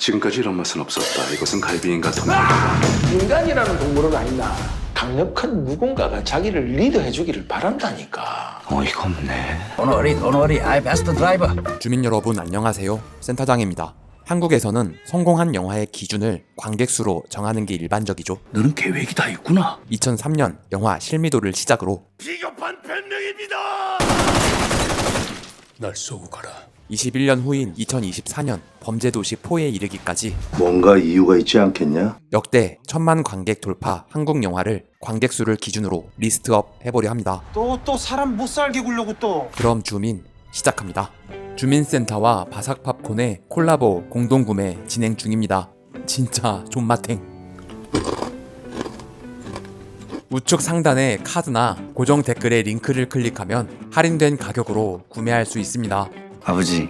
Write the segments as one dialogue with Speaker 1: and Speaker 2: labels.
Speaker 1: 지금까지 이런 맛은 없었다. 이것은 갈비인가 도마인가.
Speaker 2: 인간이라는 동물은 아니다. 강력한 누군가가 자기를 리드해주기를 바란다니까.
Speaker 3: 어이가 없네.
Speaker 4: Don't worry, I'm best driver.
Speaker 5: 주민 여러분 안녕하세요. 센터장입니다. 한국에서는 성공한 영화의 기준을 관객수로 정하는 게 일반적이죠.
Speaker 3: 너는 계획이 다 있구나.
Speaker 5: 2003년 영화 실미도를 시작으로
Speaker 1: 비겁한 변명입니다.
Speaker 2: 날 쏘고 가라.
Speaker 5: 21년 후인 2024년 범죄도시 4에 이르기까지
Speaker 6: 뭔가 이유가 있지 않겠냐?
Speaker 5: 역대 1000만 관객 돌파 한국 영화를 관객수를 기준으로 리스트업 해보려 합니다.
Speaker 7: 또 사람 못 살게 굴려고 또.
Speaker 5: 그럼 주민 시작합니다. 주민센터와 바삭팝콘의 콜라보 공동구매 진행 중입니다. 진짜 존맛탱. 우측 상단의 카드나 고정 댓글의 링크를 클릭하면 할인된 가격으로 구매할 수 있습니다.
Speaker 8: 아버지,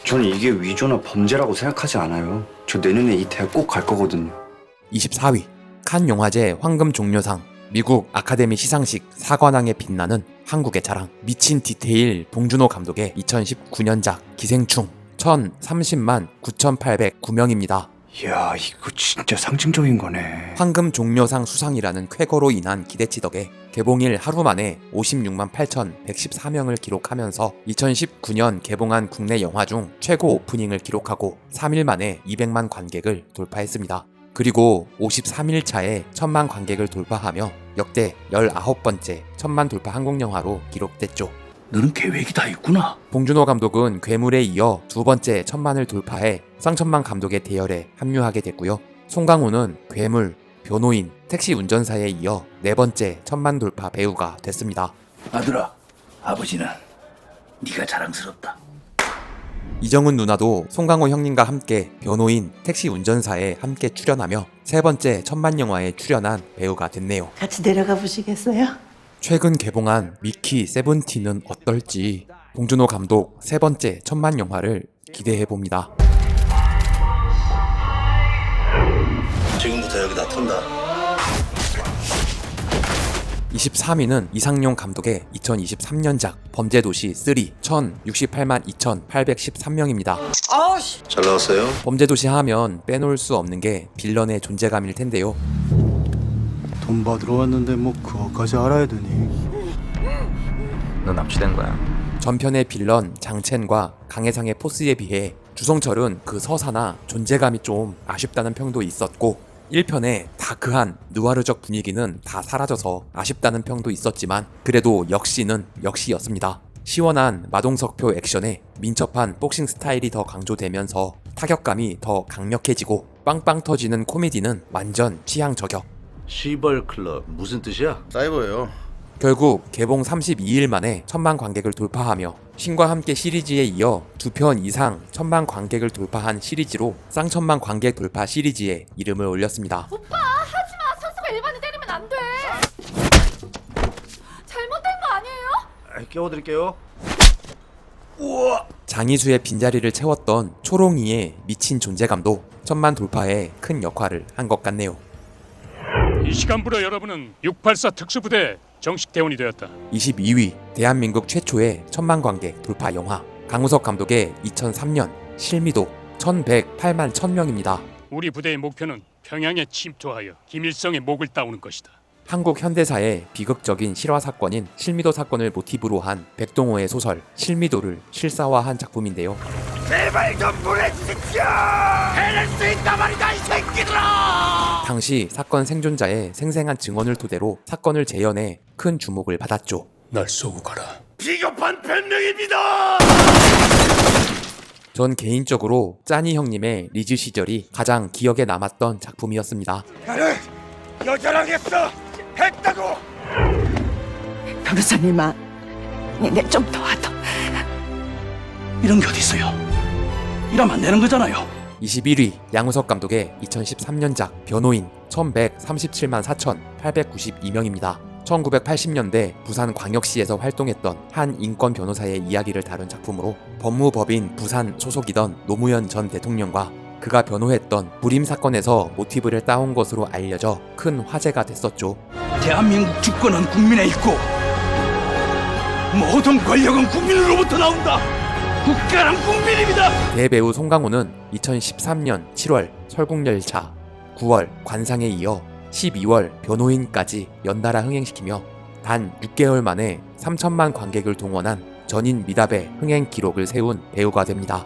Speaker 8: 전 이게 위조나 범죄라고 생각하지 않아요. 저 내년에 이 대학 꼭 갈 거거든요.
Speaker 5: 24위 칸 영화제 황금 종려상 미국 아카데미 시상식 사관왕에 빛나는 한국의 자랑 미친 디테일 봉준호 감독의 2019년작 기생충 1030만 9,809명입니다.
Speaker 8: 이야, 이거 진짜 상징적인 거네.
Speaker 5: 황금 종려상 수상이라는 쾌거로 인한 기대치 덕에 개봉일 하루 만에 56만 8,114명을 기록하면서 2019년 개봉한 국내 영화 중 최고 오프닝을 기록하고 3일 만에 200만 관객을 돌파했습니다. 그리고 53일 차에 1000만 관객을 돌파하며 역대 19번째 1000만 돌파 한국 영화로 기록됐죠.
Speaker 3: 너는 계획이 다 있구나.
Speaker 5: 봉준호 감독은 괴물에 이어 두 번째 1000만을 돌파해 쌍천만 감독의 대열에 합류하게 됐고요. 송강호는 괴물, 변호인, 택시 운전사에 이어 네 번째 1000만 돌파 배우가 됐습니다.
Speaker 3: 아들아, 아버지는 네가 자랑스럽다.
Speaker 5: 이정은 누나도 송강호 형님과 함께 변호인, 택시 운전사에 함께 출연하며 세 번째 1000만 영화에 출연한 배우가 됐네요.
Speaker 9: 같이 내려가 보시겠어요?
Speaker 5: 최근 개봉한 미키 세븐틴은 어떨지 봉준호 감독 세 번째 1000만 영화를 기대해봅니다.
Speaker 6: 지금부터 여기다 턴다.
Speaker 5: 23위는 이상용 감독의 2023년작 범죄도시 3 1068만 2,813명입니다.
Speaker 6: 잘 나왔어요?
Speaker 5: 범죄도시 하면 빼놓을 수 없는 게 빌런의 존재감일 텐데요.
Speaker 10: 돈 받으러 왔는데 뭐 그거까지 알아야 되니?
Speaker 4: 너 납치된 거야.
Speaker 5: 전편의 빌런 장첸과 강해상의 포스에 비해 주성철은 그 서사나 존재감이 좀 아쉽다는 평도 있었고 1편의 다크한 누아르적 분위기는 다 사라져서 아쉽다는 평도 있었지만 그래도 역시는 역시였습니다. 시원한 마동석표 액션에 민첩한 복싱 스타일이 더 강조되면서 타격감이 더 강력해지고 빵빵 터지는 코미디는 완전 취향 저격.
Speaker 6: 시벌 클럽 무슨 뜻이야? 사이버예요.
Speaker 5: 결국 개봉 32일 만에 1000만 관객을 돌파하며 신과 함께 시리즈에 이어 2편 이상 1000만 관객을 돌파한 시리즈로 쌍천만 관객 돌파 시리즈에 이름을 올렸습니다.
Speaker 11: 오빠 하지마. 선수가 일반인 때리면 안 돼. 잘못된 거 아니에요?
Speaker 6: 깨워드릴게요.
Speaker 5: 장이수의 빈자리를 채웠던 초롱이의 미친 존재감도 1000만 돌파에 큰 역할을 한 것 같네요.
Speaker 12: 이 시간부로 여러분은 684 특수부대 정식 대원이 되었다.
Speaker 5: 22위 대한민국 최초의 1000만 관객 돌파 영화 강우석 감독의 2003년 실미도 1108만 1000명입니다.
Speaker 12: 우리 부대의 목표는 평양에 침투하여 김일성의 목을 따오는 것이다.
Speaker 5: 한국 현대사의 비극적인 실화 사건인 실미도 사건을 모티브로 한 백동호의 소설 실미도를 실사화한 작품인데요.
Speaker 1: 제발 좀 보내주십시오. 해낼 수 있단 말이다 이 새끼들아.
Speaker 5: 당시 사건 생존자의 생생한 증언을 토대로 사건을 재현해 큰 주목을 받았죠.
Speaker 2: 날 쏘고 가라.
Speaker 1: 비겁한 변명입니다.
Speaker 5: 전 개인적으로 짜니 형님의 리즈 시절이 가장 기억에 남았던 작품이었습니다.
Speaker 1: 나를 여자랑 했다고.
Speaker 9: 변호사님아, 내 좀 도와줘.
Speaker 3: 이런 게 어디 있어요? 이러면 안 되는 거잖아요.
Speaker 5: 21위 양우석 감독의 2013년작 변호인 1137만 4,892명입니다. 1980년대 부산광역시에서 활동했던 한 인권 변호사의 이야기를 다룬 작품으로 법무법인 부산 소속이던 노무현 전 대통령과 그가 변호했던 불임 사건에서 모티브를 따온 것으로 알려져 큰 화제가 됐었죠.
Speaker 3: 대한민국 주권은 국민에 있고 모든 권력은 국민으로부터 나온다. 국가랑 국민입니다.
Speaker 5: 대배우 송강호는 2013년 7월 설국열차, 9월 관상에 이어 12월 변호인까지 연달아 흥행시키며 단 6개월 만에 3천만 관객을 동원한 전인 미답의 흥행 기록을 세운 배우가 됩니다.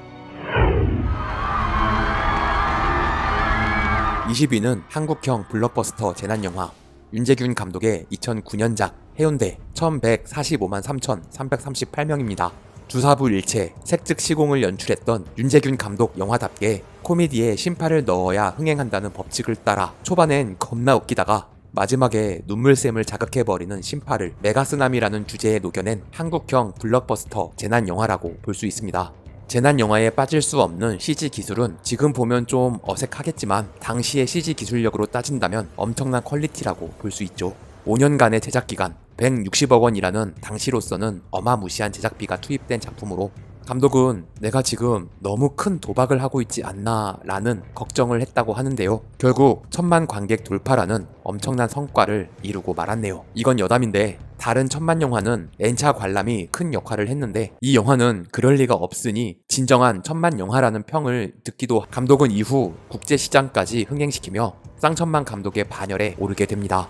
Speaker 5: 20위는 한국형 블록버스터 재난영화 윤재균 감독의 2009년작 해운대 1145만 3,338명입니다. 주사부일체, 색즉시공을 연출했던 윤재균 감독 영화답게 코미디에 심파를 넣어야 흥행한다는 법칙을 따라 초반엔 겁나 웃기다가 마지막에 눈물샘을 자극해버리는 심파를 메가쓰나미라는 주제에 녹여낸 한국형 블록버스터 재난영화라고 볼 수 있습니다. 재난영화에 빠질 수 없는 CG 기술은 지금 보면 좀 어색하겠지만 당시의 CG 기술력으로 따진다면 엄청난 퀄리티라고 볼 수 있죠. 5년간의 제작기간 160억 원이라는 당시로서는 어마무시한 제작비가 투입된 작품으로 감독은 내가 지금 너무 큰 도박을 하고 있지 않나 라는 걱정을 했다고 하는데요. 결국 1000만 관객 돌파라는 엄청난 성과를 이루고 말았네요. 이건 여담인데 다른 천만 영화는 N차 관람이 큰 역할을 했는데 이 영화는 그럴 리가 없으니 진정한 천만 영화라는 평을 듣기도 감독은 이후 국제시장까지 흥행시키며 쌍천만 감독의 반열에 오르게 됩니다.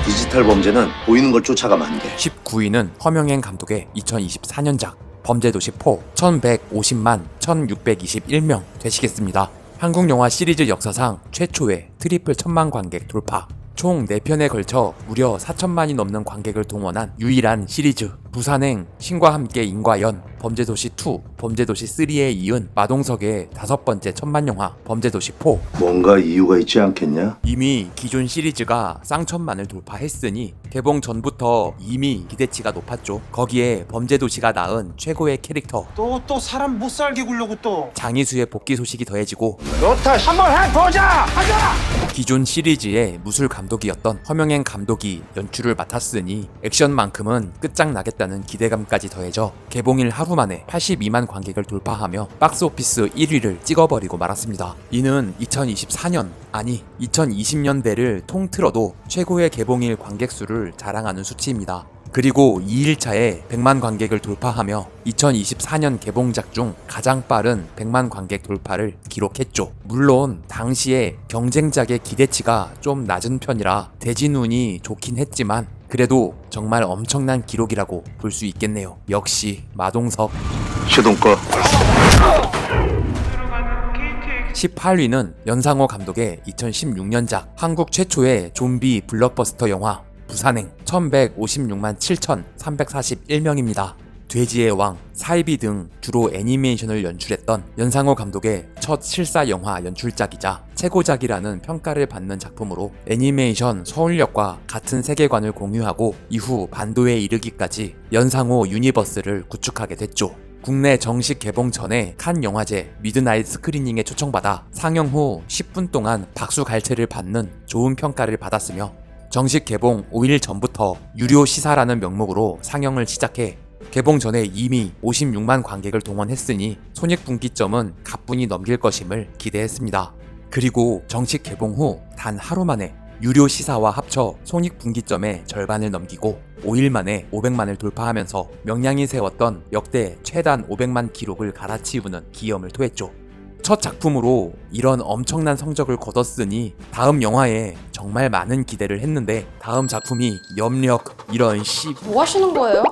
Speaker 6: 디지털 범죄는 보이는 걸 쫓아가면 안 돼.
Speaker 5: 19위는 허명행 감독의 2024년작 범죄도시 4 1150만 1621명 되시겠습니다. 한국 영화 시리즈 역사상 최초의 트리플 1000만 관객 돌파, 총 4편에 걸쳐 무려 4천만이 넘는 관객을 동원한 유일한 시리즈, 부산행, 신과 함께 인과연, 범죄도시 2, 범죄도시 3에 이은 마동석의 5번째 천만 영화 범죄도시 4.
Speaker 6: 뭔가 이유가 있지 않겠냐?
Speaker 5: 이미 기존 시리즈가 쌍천만을 돌파했으니 개봉 전부터 이미 기대치가 높았죠. 거기에 범죄도시가 낳은 최고의 캐릭터
Speaker 7: 또 사람 못 살게 굴려고 또.
Speaker 5: 장이수의 복귀 소식이 더해지고
Speaker 1: 좋다, 한번 해보자. 가자.
Speaker 5: 기존 시리즈의 무술 감독이었던 허명행 감독이 연출을 맡았으니 액션만큼은 끝장나겠다는 기대감까지 더해져 개봉일 하루 만에 82만 관객을 돌파하며 박스오피스 1위를 찍어버리고 말았습니다. 이는 2024년 아니 2020년대를 통틀어도 최고의 개봉일 관객 수를 자랑하는 수치입니다. 그리고 2일차에 100만 관객을 돌파하며 2024년 개봉작 중 가장 빠른 100만 관객 돌파를 기록했죠. 물론 당시에 경쟁작의 기대치가 좀 낮은 편이라 대진운이 좋긴 했지만 그래도 정말 엄청난 기록이라고 볼 수 있겠네요. 역시 마동석.
Speaker 6: 시동 꺼.
Speaker 5: 18위는 연상호 감독의 2016년작 한국 최초의 좀비 블록버스터 영화 부산행 1156만 7,341명입니다. 돼지의 왕, 사이비 등 주로 애니메이션을 연출했던 연상호 감독의 첫 실사 영화 연출작이자 최고작이라는 평가를 받는 작품으로 애니메이션 서울역과 같은 세계관을 공유하고 이후 반도에 이르기까지 연상호 유니버스를 구축하게 됐죠. 국내 정식 개봉 전에 칸 영화제 미드나잇 스크리닝에 초청받아 상영 후 10분 동안 박수갈채를 받는 좋은 평가를 받았으며 정식 개봉 5일 전부터 유료 시사라는 명목으로 상영을 시작해 개봉 전에 이미 56만 관객을 동원했으니 손익분기점은 가뿐히 넘길 것임을 기대했습니다. 그리고 정식 개봉 후 단 하루 만에 유료 시사와 합쳐 손익분기점의 절반을 넘기고 5일 만에 500만을 돌파하면서 명량이 세웠던 역대 최단 500만 기록을 갈아치우는 기염을 토했죠. 첫 작품으로 이런 엄청난 성적을 거뒀으니 다음 영화에 정말 많은 기대를 했는데 다음 작품이 염력 이런
Speaker 11: 뭐 하시는 거예요?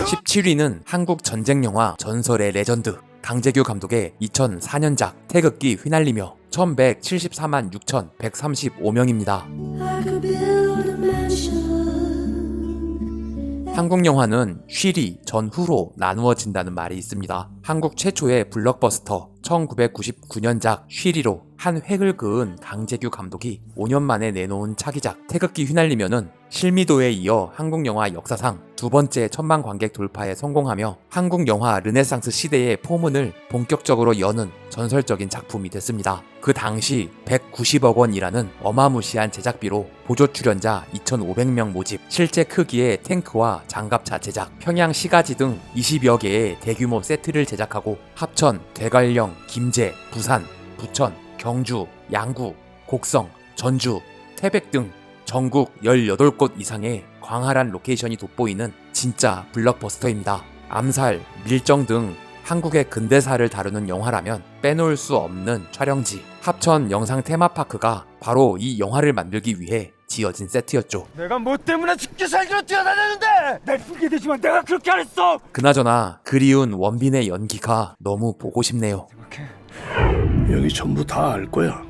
Speaker 5: 17위는 한국 전쟁 영화 전설의 레전드 강재규 감독의 2004년작 태극기 휘날리며 1174만 6,135명입니다. 한국 영화는 쉬리 전후로 나누어진다는 말이 있습니다. 한국 최초의 블록버스터 1999년작 쉬리로 한 획을 그은 강재규 감독이 5년 만에 내놓은 차기작 태극기 휘날리면은 실미도에 이어 한국 영화 역사상 두 번째 천만 관객 돌파에 성공하며 한국 영화 르네상스 시대의 포문을 본격적으로 여는 전설적인 작품이 됐습니다. 그 당시 190억 원이라는 어마무시한 제작비로 보조 출연자 2,500명 모집, 실제 크기의 탱크와 장갑차 제작, 평양 시가지 등 20여 개의 대규모 세트를 제작하고 합천, 대관령, 김제, 부산, 부천, 경주, 양구, 곡성, 전주, 태백 등 전국 18곳 이상의 광활한 로케이션이 돋보이는 진짜 블록버스터입니다. 암살, 밀정 등 한국의 근대사를 다루는 영화라면 빼놓을 수 없는 촬영지 합천 영상 테마파크가 바로 이 영화를 만들기 위해 지어진 세트였죠.
Speaker 1: 내가 뭐 때문에 죽기 살기로 뛰어다녔는데 날 풀게 되지만 내가 그렇게 안 했어.
Speaker 5: 그나저나 그리운 원빈의 연기가 너무 보고 싶네요.
Speaker 2: 여기 전부 다 알 거야.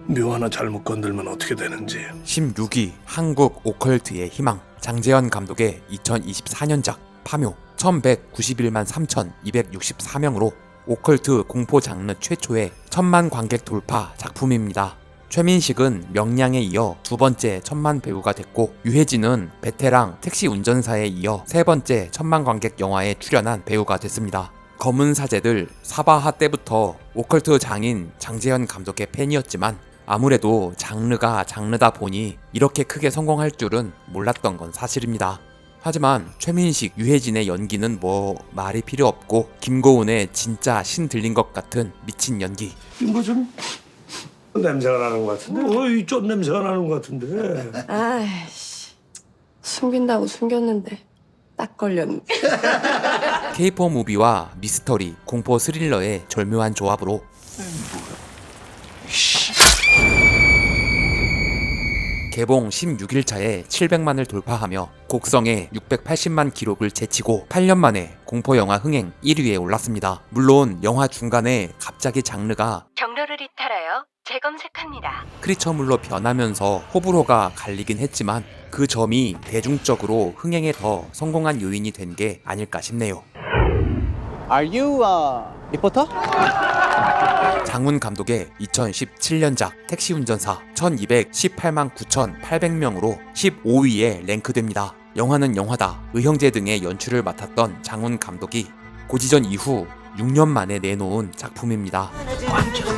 Speaker 2: 묘 하나 잘못 건들면 어떻게 되는지.
Speaker 5: 16위 한국 오컬트의 희망, 장재현 감독의 2024년작 파묘 1191만 3,264명으로 오컬트 공포 장르 최초의 1000만 관객 돌파 작품입니다. 최민식은 명량에 이어 두 번째 1000만 배우가 됐고, 유해진은 베테랑 택시 운전사에 이어 세 번째 1000만 관객 영화에 출연한 배우가 됐습니다. 검은 사제들 사바하 때부터 오컬트 장인 장재현 감독의 팬이었지만 아무래도 장르가 장르다 보니 이렇게 크게 성공할 줄은 몰랐던 건 사실입니다. 하지만 최민식, 유해진의 연기는 뭐 말이 필요 없고, 김고은의 진짜 신 들린 것 같은 미친 연기.
Speaker 2: 뭐 좀 냄새가 나는 것 같은데. 좀 냄새가 나는 것 같은데.
Speaker 9: 아이씨, 숨긴다고 숨겼는데 딱 걸렸네.
Speaker 5: K-POP 무비와 미스터리, 공포 스릴러의 절묘한 조합으로 개봉 16일차에 700만을 돌파하며 곡성의 680만 기록을 제치고 8년 만에 공포영화 흥행 1위에 올랐습니다. 물론 영화 중간에 갑자기 장르가
Speaker 11: 경로를 이탈하여 재검색합니다.
Speaker 5: 크리처물로 변하면서 호불호가 갈리긴 했지만 그 점이 대중적으로 흥행에 더 성공한 요인이 된 게 아닐까 싶네요.
Speaker 7: Are you 리포터?
Speaker 5: 장훈 감독의 2017년작 택시 운전사 1218만 9,800명으로 15위에 랭크됩니다. 영화는 영화다, 의형제 등의 연출을 맡았던 장훈 감독이 고지전 이후 6년 만에 내놓은 작품입니다.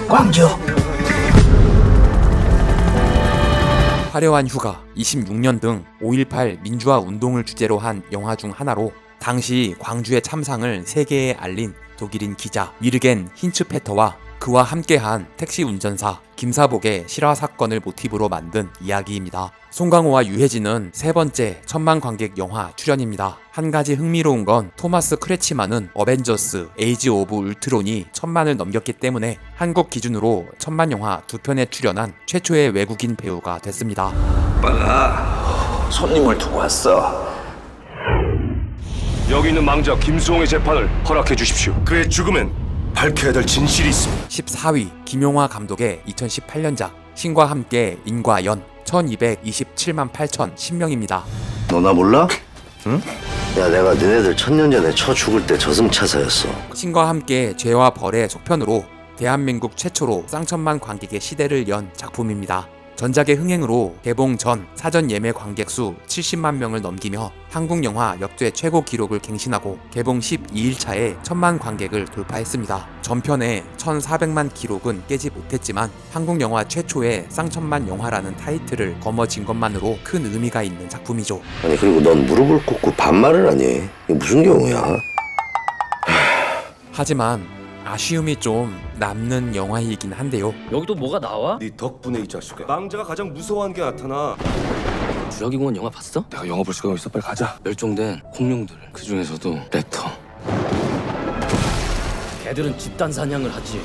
Speaker 1: 광주.
Speaker 5: 화려한 휴가, 26년 등 5.18 민주화 운동을 주제로 한 영화 중 하나로 당시 광주의 참상을 세계에 알린 독일인 기자 위르겐 힌츠페터와 그와 함께한 택시 운전사 김사복의 실화 사건을 모티브로 만든 이야기입니다. 송강호와 유해진은 세 번째 1000만 관객 영화 출연입니다. 한 가지 흥미로운 건 토마스 크레치만은 어벤져스 에이지 오브 울트론이 1000만을 넘겼기 때문에 한국 기준으로 1000만 영화 2편에 출연한 최초의 외국인 배우가 됐습니다.
Speaker 2: 오빠가 손님을 두고 왔어.
Speaker 1: 여기 있는 망자 김수홍의 재판을 허락해 주십시오. 그의 죽음엔 밝혀야 될 진실이 있습니다.
Speaker 5: 14위 김용화 감독의 2018년작 신과 함께 인과연 1227만 8천 10명입니다.
Speaker 6: 너 나 몰라? 응? 야, 내가 너네들 1000년 전에 쳐 죽을 때 저승차사였어.
Speaker 5: 신과 함께 죄와 벌의 속편으로 대한민국 최초로 쌍천만 관객의 시대를 연 작품입니다. 전작의 흥행으로 개봉 전 사전 예매 관객 수 70만 명을 넘기며 한국 영화 역대 최고 기록을 갱신하고 개봉 12일차에 1000만 관객을 돌파했습니다. 전편의 1400만 기록은 깨지 못했지만 한국 영화 최초의 쌍천만 영화라는 타이틀을 거머쥔 것만으로 큰 의미가 있는 작품이죠.
Speaker 6: 아니, 그리고 넌 무릎을 꿇고 반말을 하니? 이게 무슨 경우야?
Speaker 5: 하지만 아쉬움이 좀 남는 영화이긴 한데요.
Speaker 4: 여기도 뭐가 나와?
Speaker 1: 네 덕분에 이 자식아. 망자가 가장 무서워하는 게 나타나.
Speaker 4: 주라기공원 영화 봤어?
Speaker 2: 내가 영화 볼 시간 있어. 빨리 가자.
Speaker 4: 멸종된 공룡들, 그 중에서도 랩터. 걔들은 집단 사냥을 하지.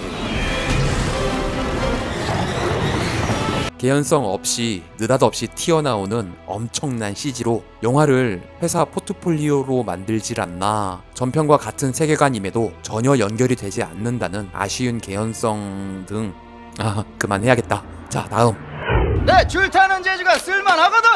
Speaker 5: 개연성 없이 느닷없이 튀어나오는 엄청난 CG로 영화를 회사 포트폴리오로 만들질 않나. 전편과 같은 세계관임에도 전혀 연결이 되지 않는다는 아쉬운 개연성 등 그만해야겠다. 자, 다음.
Speaker 1: 내 줄타는 재주가 쓸만하거든.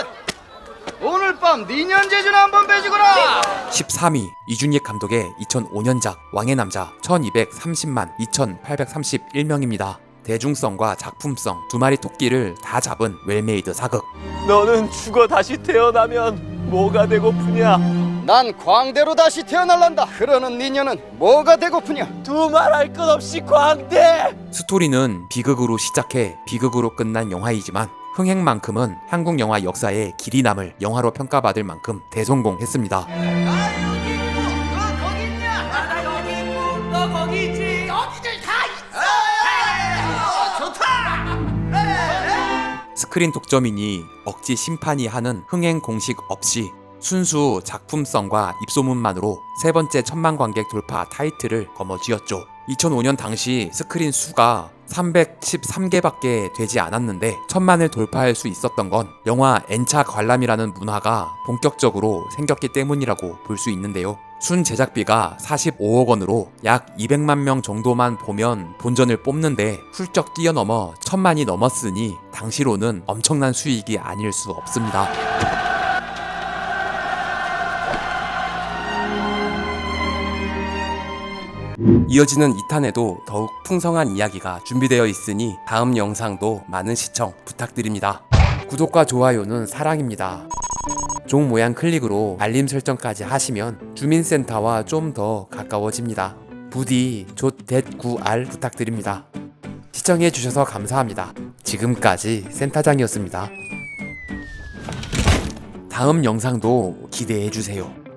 Speaker 1: 오늘 밤 니년 재주나 한번 빼주거라.
Speaker 5: 13위 이준익 감독의 2005년작 왕의 남자 1230만 2831명입니다. 대중성과 작품성 두 마리 토끼를 다 잡은 웰메이드 사극.
Speaker 1: 너는 죽어 다시 태어나면 뭐가 되고프냐? 난 광대로 다시 태어날란다. 그러는 니년은 뭐가 되고프냐? 두말할 것 없이 광대.
Speaker 5: 스토리는 비극으로 시작해 비극으로 끝난 영화이지만 흥행만큼은 한국 영화 역사에 길이 남을 영화로 평가받을 만큼 대성공했습니다. 스크린 독점이니 억지 심판이 하는 흥행 공식 없이 순수 작품성과 입소문만으로 세 번째 1000만 관객 돌파 타이틀을 거머쥐었죠. 2005년 당시 스크린 수가 313개밖에 되지 않았는데 1000만을 돌파할 수 있었던 건 영화 N차 관람이라는 문화가 본격적으로 생겼기 때문이라고 볼 수 있는데요. 순 제작비가 45억 원으로 약 200만 명 정도만 보면 본전을 뽑는데 훌쩍 뛰어넘어 1000만이 넘었으니 당시로는 엄청난 수익이 아닐 수 없습니다. 이어지는 2탄에도 더욱 풍성한 이야기가 준비되어 있으니 다음 영상도 많은 시청 부탁드립니다. 구독과 좋아요는 사랑입니다. 종 모양 클릭으로 알림 설정까지 하시면 주민센터와 좀 더 가까워집니다. 부디 조.9R 부탁드립니다. 시청해주셔서 감사합니다. 지금까지 센터장이었습니다. 다음 영상도 기대해주세요.